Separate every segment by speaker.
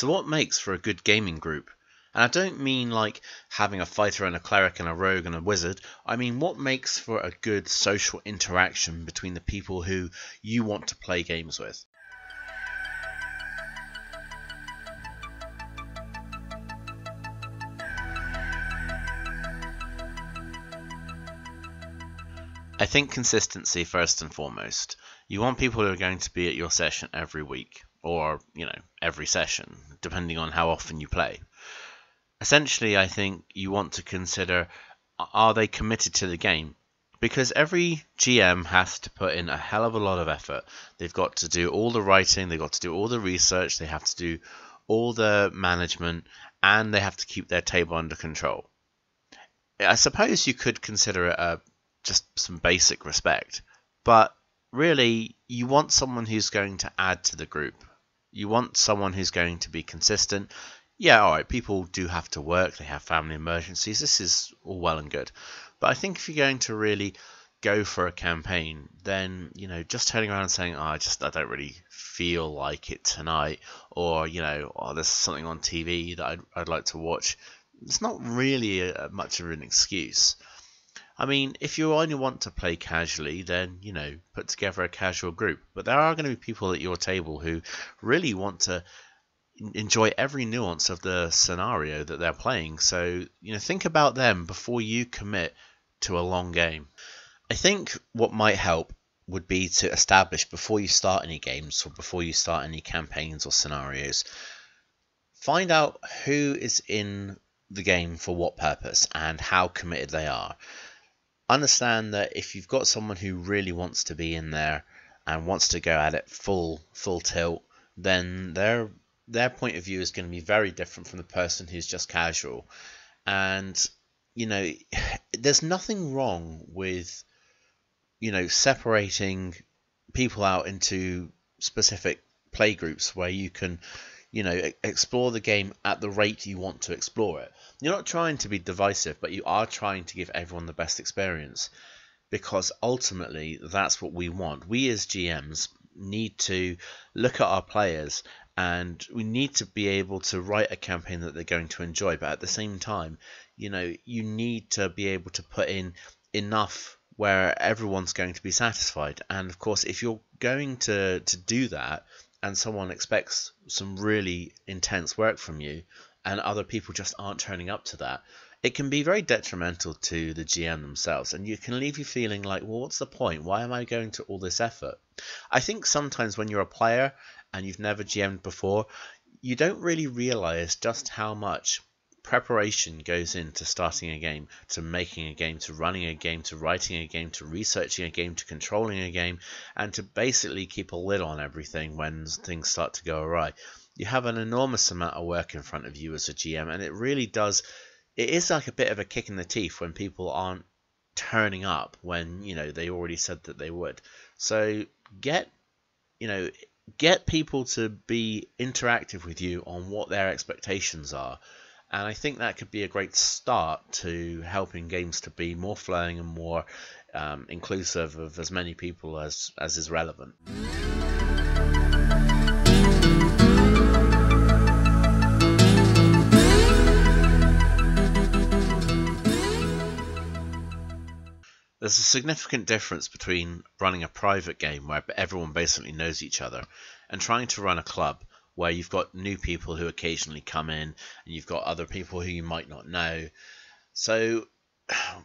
Speaker 1: So what makes for a good gaming group? And I don't mean like having a fighter and a cleric and a rogue and a wizard. I mean what makes for a good social interaction between the people who you want to play games with. I think consistency first and foremost. You want people who are going to be at your session every week, or, every session, depending on how often you play. Essentially, I think you want to consider, are they committed to the game? Because every GM has to put in a hell of a lot of effort. They've got to do all the writing, they've got to do all the research, they have to do all the management, and they have to keep their table under control. I suppose you could consider it just some basic respect, but really you want someone who's going to add to the group. You want someone who's going to be consistent. Yeah, alright, people do have to work, they have family emergencies, this is all well and good. But I think if you're going to really go for a campaign, then, just turning around and saying, I don't really feel like it tonight, or, there's something on TV that I'd like to watch, it's not really much of an excuse. I mean, if you only want to play casually, then, put together a casual group. But there are going to be people at your table who really want to enjoy every nuance of the scenario that they're playing. So, think about them before you commit to a long game. I think what might help would be to establish before you start any games or before you start any campaigns or scenarios, find out who is in the game for what purpose and how committed they are. Understand that if you've got someone who really wants to be in there and wants to go at it full tilt, then their point of view is going to be very different from the person who's just casual. And there's nothing wrong with separating people out into specific play groups where you can explore the game at the rate you want to explore it. You're not trying to be divisive, but you are trying to give everyone the best experience, because ultimately that's what we want. We as GMs need to look at our players and we need to be able to write a campaign that they're going to enjoy, but at the same time, you need to be able to put in enough where everyone's going to be satisfied. And of course, if you're going to do that, and someone expects some really intense work from you, and other people just aren't turning up to that, it can be very detrimental to the GM themselves, and you can leave you feeling like, well, what's the point? Why am I going to all this effort? I think sometimes when you're a player and you've never GM'd before, you don't really realize just how much preparation goes into starting a game, to making a game, to running a game, to writing a game, to researching a game, to controlling a game, and to basically keep a lid on everything when things start to go awry. You have an enormous amount of work in front of you as a GM, and it really does, it is like a bit of a kick in the teeth when people aren't turning up when they already said that they would. So get people to be interactive with you on what their expectations are. And I think that could be a great start to helping games to be more flowing and more inclusive of as many people as is relevant. There's a significant difference between running a private game where everyone basically knows each other and trying to run a club where you've got new people who occasionally come in and you've got other people who you might not know. So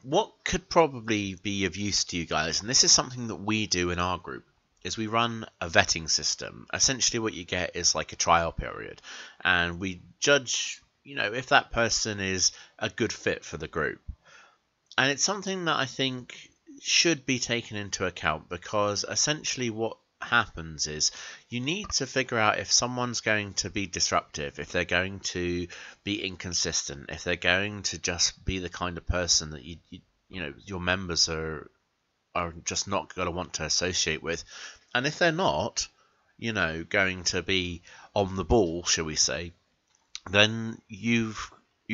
Speaker 1: what could probably be of use to you guys, and this is something that we do in our group, is we run a vetting system. Essentially what you get is like a trial period, and we judge if that person is a good fit for the group. And it's something that I think should be taken into account, because essentially what happens is you need to figure out if someone's going to be disruptive, if they're going to be inconsistent, if they're going to just be the kind of person that your members are just not going to want to associate with. And if they're not going to be on the ball, shall we say, then you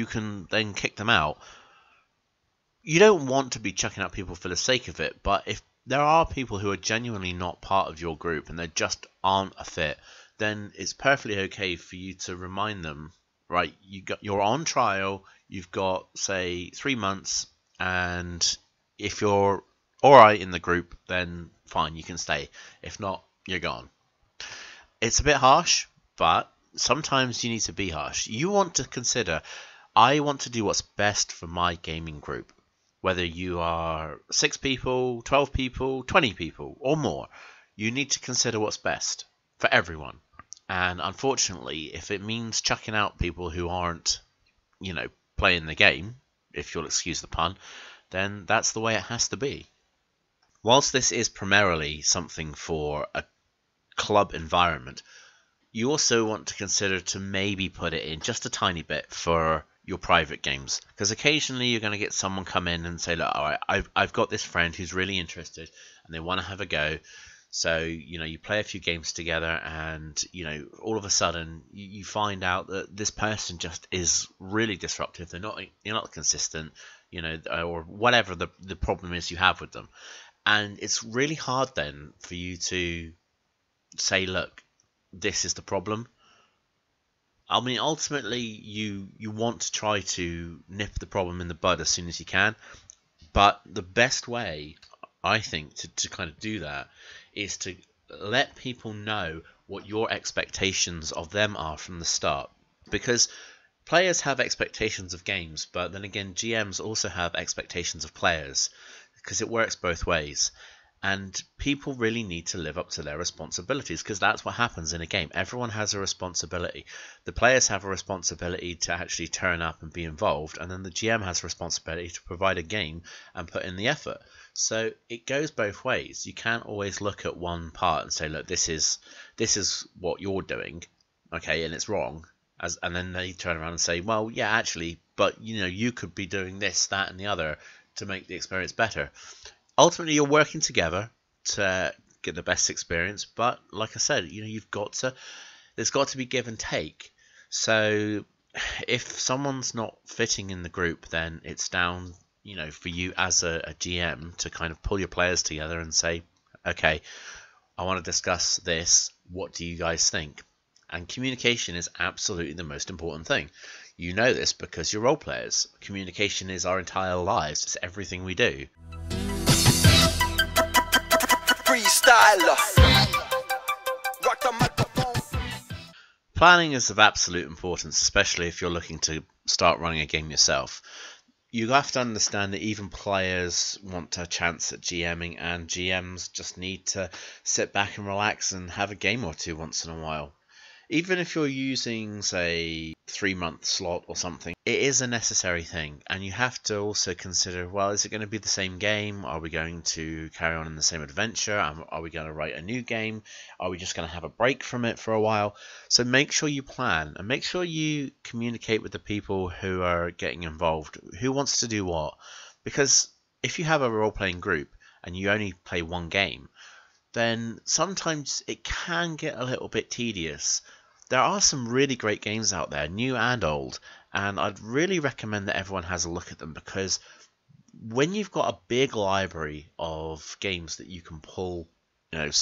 Speaker 1: can then kick them out. You don't want to be chucking out people for the sake of it, but if there are people who are genuinely not part of your group and they just aren't a fit, then it's perfectly okay for you to remind them, right, you're on trial, you've got, say, 3 months, and if you're all right in the group, then fine, you can stay. If not, you're gone. It's a bit harsh, but sometimes you need to be harsh. You want to consider, I want to do what's best for my gaming group. Whether you are 6 people, 12 people, 20 people, or more, you need to consider what's best for everyone. And unfortunately, if it means chucking out people who aren't, playing the game, if you'll excuse the pun, then that's the way it has to be. Whilst this is primarily something for a club environment, you also want to consider to maybe put it in just a tiny bit for your private games, because occasionally you're going to get someone come in and say, look, all right, I've got this friend who's really interested and they want to have a go. So, you play a few games together and, all of a sudden you find out that this person just is really disruptive. You're not consistent, or whatever the problem is you have with them. And it's really hard then for you to say, look, this is the problem. I mean, ultimately, you want to try to nip the problem in the bud as soon as you can. But the best way, I think, to kind of do that is to let people know what your expectations of them are from the start. Because players have expectations of games, but then again, GMs also have expectations of players, because it works both ways. And people really need to live up to their responsibilities, because that's what happens in a game. Everyone has a responsibility. The players have a responsibility to actually turn up and be involved, and then the GM has a responsibility to provide a game and put in the effort. So it goes both ways. You can't always look at one part and say, look, this is what you're doing, okay, and it's wrong. And then they turn around and say, well, yeah, actually, but you could be doing this, that, and the other to make the experience better. Ultimately, you're working together to get the best experience, but like I said, there's got to be give and take. So if someone's not fitting in the group, then it's down, for you as a GM to kind of pull your players together and say, okay, I want to discuss this. What do you guys think? And communication is absolutely the most important thing. You know this because you're role players. Communication is our entire lives. It's everything we do. Planning is of absolute importance, especially if you're looking to start running a game yourself. You have to understand that even players want a chance at GMing, and GMs just need to sit back and relax and have a game or two once in a while. Even if you're using, say, 3-month slot or something, it is a necessary thing. And you have to also consider, well, is it going to be the same game? Are we going to carry on in the same adventure? Are we going to write a new game? Are we just going to have a break from it for a while? So make sure you plan, and make sure you communicate with the people who are getting involved. Who wants to do what? Because if you have a role-playing group and you only play one game, then sometimes it can get a little bit tedious. There are some really great games out there, new and old, and I'd really recommend that everyone has a look at them, because when you've got a big library of games that you can pull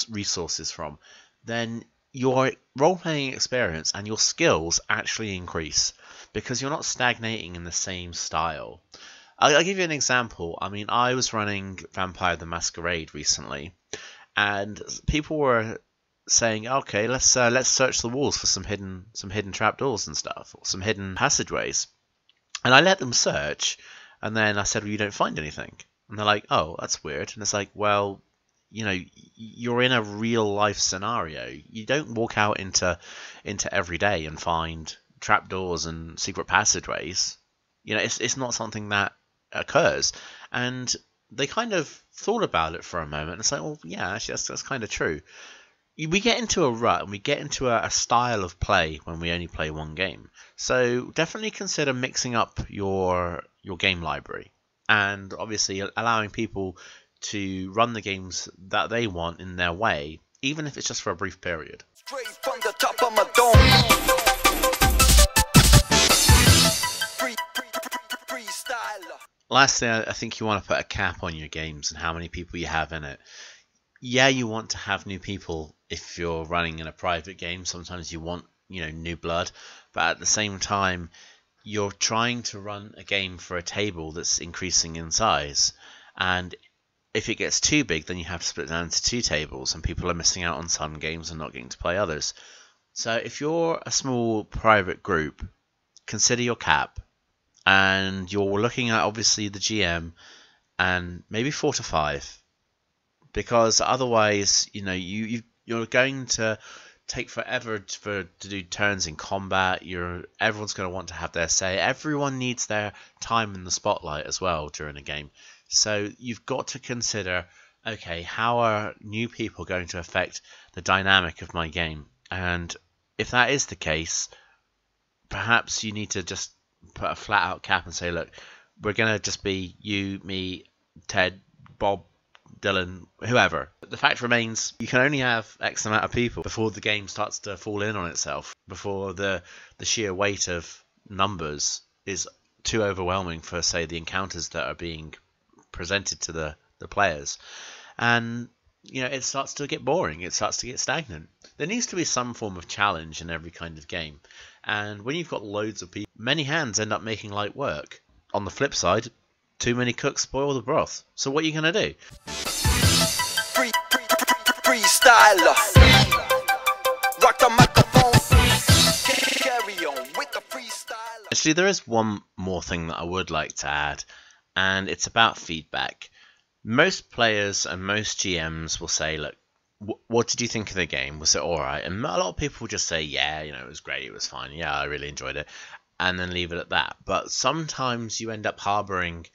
Speaker 1: resources from, then your role-playing experience and your skills actually increase, because you're not stagnating in the same style. I'll give you an example. I mean, I was running Vampire the Masquerade recently, and people were saying, okay, let's search the walls for some hidden trapdoors and stuff, or some hidden passageways. And I let them search, and then I said, well, you don't find anything. And they're like, oh, that's weird. And it's like, well, you're in a real life scenario. You don't walk out into every day and find trapdoors and secret passageways. It's not something that occurs. And they kind of thought about it for a moment, and it's like, well, yeah, actually, that's kind of true. We get into a rut, and we get into a style of play when we only play one game. So definitely consider mixing up your game library, and obviously allowing people to run the games that they want in their way, even if it's just for a brief period. Straight from the top of my dome. Lastly, I think you want to put a cap on your games and how many people you have in it. Yeah, you want to have new people if you're running in a private game. Sometimes you want, new blood, but at the same time, you're trying to run a game for a table that's increasing in size. And if it gets too big, then you have to split down into two tables, and people are missing out on some games and not getting to play others. So if you're a small private group, consider your cap, and you're looking at obviously the GM and maybe 4 to 5, because otherwise, you're going to take forever to do turns in combat. Everyone's going to want to have their say. Everyone needs their time in the spotlight as well during a game. So you've got to consider, okay, how are new people going to affect the dynamic of my game? And if that is the case, perhaps you need to just put a flat out cap and say, look, we're going to just be you, me, Ted, Bob, Dylan, whoever. But the fact remains, you can only have X amount of people before the game starts to fall in on itself, before the sheer weight of numbers is too overwhelming for, say, the encounters that are being presented to the players. And, it starts to get boring. It starts to get stagnant. There needs to be some form of challenge in every kind of game. And when you've got loads of people, many hands end up making light work. On the flip side, too many cooks spoil the broth. So what are you going to do? Freestyler. Rock the microphone. Carry on with the freestyler. Actually, there is one more thing that I would like to add, and it's about feedback. Most players and most GMs will say, look, what did you think of the game? Was it alright? And a lot of people will just say, yeah, it was great, it was fine, yeah, I really enjoyed it, and then leave it at that. But sometimes you end up harboring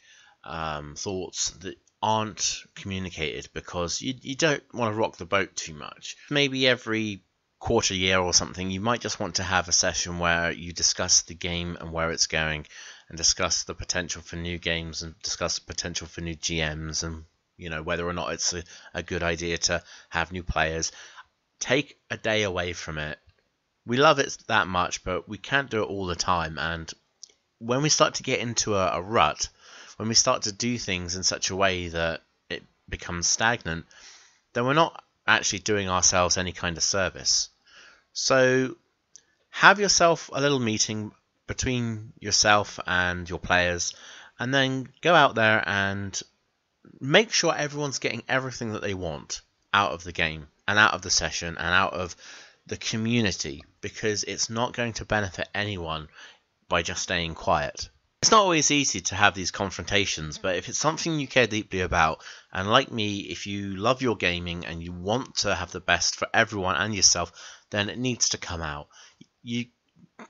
Speaker 1: thoughts that aren't communicated because you don't want to rock the boat too much. Maybe every quarter year or something, you might just want to have a session where you discuss the game and where it's going, and discuss the potential for new games, and discuss the potential for new GMs, and whether or not it's a good idea to have new players. Take a day away from it. We love it that much, but we can't do it all the time. And when we start to get into a rut, when we start to do things in such a way that it becomes stagnant, then we're not actually doing ourselves any kind of service. So have yourself a little meeting between yourself and your players, and then go out there and make sure everyone's getting everything that they want out of the game and out of the session and out of the community, because it's not going to benefit anyone by just staying quiet. It's not always easy to have these confrontations, but if it's something you care deeply about, and like me, if you love your gaming and you want to have the best for everyone and yourself, then it needs to come out. You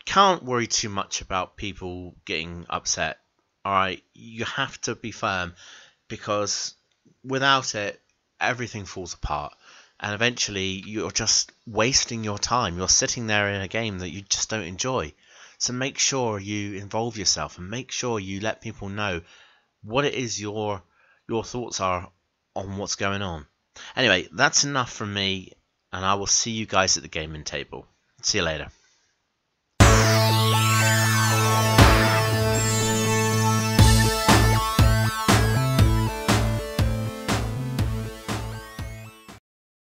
Speaker 1: can't worry too much about people getting upset. Alright, you have to be firm, because without it, everything falls apart. And eventually, you're just wasting your time. You're sitting there in a game that you just don't enjoy. So make sure you involve yourself, and make sure you let people know what it is your thoughts are on what's going on. Anyway, that's enough from me, and I will see you guys at the gaming table. See you later.